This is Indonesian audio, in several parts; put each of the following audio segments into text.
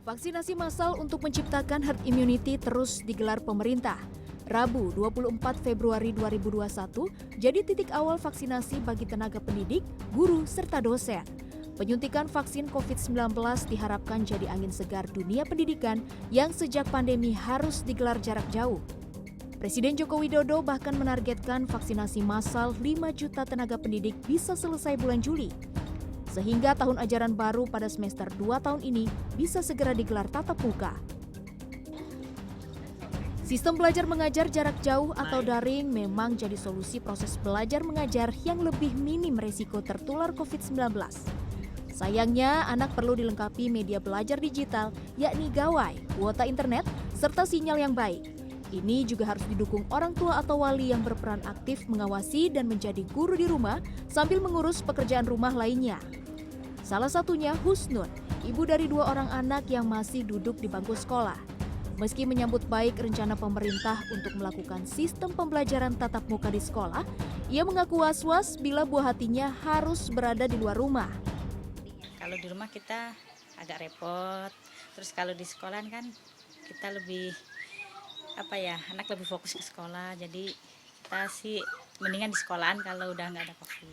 Vaksinasi massal untuk menciptakan herd immunity terus digelar pemerintah. Rabu 24 Februari 2021 jadi titik awal vaksinasi bagi tenaga pendidik, guru, serta dosen. Penyuntikan vaksin COVID-19 diharapkan jadi angin segar dunia pendidikan yang sejak pandemi harus digelar jarak jauh. Presiden Joko Widodo bahkan menargetkan vaksinasi massal 5 juta tenaga pendidik bisa selesai bulan Juli. Sehingga tahun ajaran baru pada semester 2 tahun ini bisa segera digelar tatap muka. Sistem belajar mengajar jarak jauh atau daring memang jadi solusi proses belajar mengajar yang lebih minim resiko tertular COVID-19. Sayangnya, anak perlu dilengkapi media belajar digital, yakni gawai, kuota internet, serta sinyal yang baik. Ini juga harus didukung orang tua atau wali yang berperan aktif mengawasi dan menjadi guru di rumah sambil mengurus pekerjaan rumah lainnya. Salah satunya Husnun, ibu dari 2 orang anak yang masih duduk di bangku sekolah. Meski menyambut baik rencana pemerintah untuk melakukan sistem pembelajaran tatap muka di sekolah, ia mengaku was-was bila buah hatinya harus berada di luar rumah. Kalau di rumah kita agak repot, terus kalau di sekolah kan kita lebih anak lebih fokus ke sekolah, jadi kita sih mendingan di sekolahan kalau udah nggak ada COVID.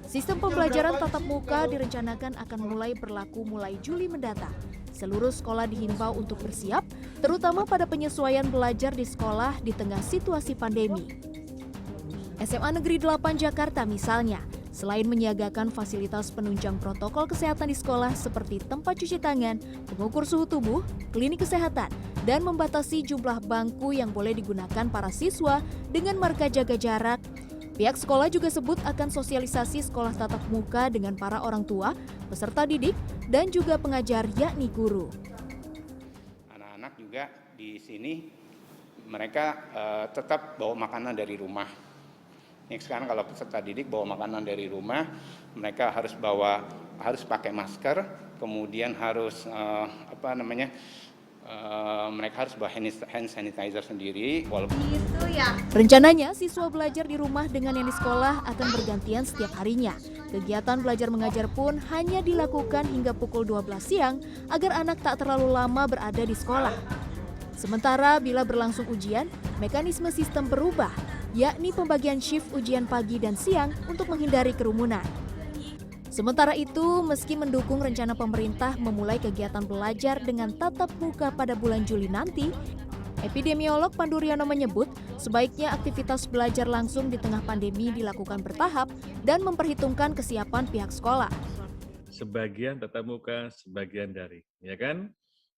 Sistem pembelajaran tatap muka direncanakan akan mulai berlaku mulai Juli mendatang. Seluruh sekolah dihimbau untuk bersiap, terutama pada penyesuaian belajar di sekolah di tengah situasi pandemi. SMA Negeri 8 Jakarta misalnya, selain menyiagakan fasilitas penunjang protokol kesehatan di sekolah seperti tempat cuci tangan, pengukur suhu tubuh, klinik kesehatan, dan membatasi jumlah bangku yang boleh digunakan para siswa dengan marka jaga jarak, pihak sekolah juga sebut akan sosialisasi sekolah tatap muka dengan para orang tua, peserta didik, dan juga pengajar yakni guru. Anak-anak juga di sini mereka tetap bawa makanan dari rumah. Ini sekarang kalau peserta didik bawa makanan dari rumah, mereka harus pakai masker, kemudian harus mereka harus bawa hand sanitizer sendiri. Rencananya siswa belajar di rumah dengan yang di sekolah akan bergantian setiap harinya. Kegiatan belajar mengajar pun hanya dilakukan hingga pukul 12 siang agar anak tak terlalu lama berada di sekolah. Sementara bila berlangsung ujian, mekanisme sistem berubah, yakni pembagian shift ujian pagi dan siang untuk menghindari kerumunan. Sementara itu, meski mendukung rencana pemerintah memulai kegiatan belajar dengan tatap muka pada bulan Juli nanti, epidemiolog Pandu Riono menyebut sebaiknya aktivitas belajar langsung di tengah pandemi dilakukan bertahap dan memperhitungkan kesiapan pihak sekolah. Sebagian tatap muka, sebagian daring, ya kan?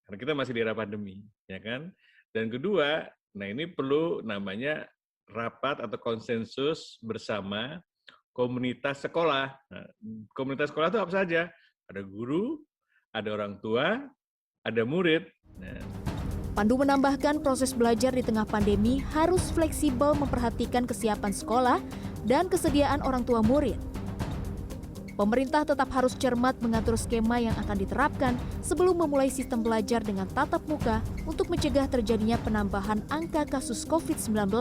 Karena kita masih di era pandemi, ya kan? Dan kedua, ini perlu namanya rapat atau konsensus bersama komunitas sekolah. Nah, komunitas sekolah itu apa saja? Ada guru, ada orang tua, ada murid. Nah. Pandu menambahkan proses belajar di tengah pandemi harus fleksibel memperhatikan kesiapan sekolah dan kesediaan orang tua murid. Pemerintah tetap harus cermat mengatur skema yang akan diterapkan sebelum memulai sistem belajar dengan tatap muka untuk mencegah terjadinya penambahan angka kasus COVID-19.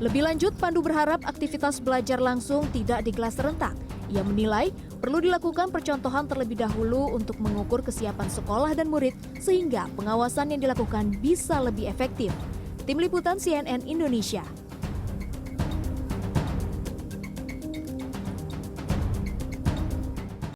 Lebih lanjut, Pandu berharap aktivitas belajar langsung tidak digelar serentak. Ia menilai perlu dilakukan percontohan terlebih dahulu untuk mengukur kesiapan sekolah dan murid sehingga pengawasan yang dilakukan bisa lebih efektif. Tim Liputan CNN Indonesia.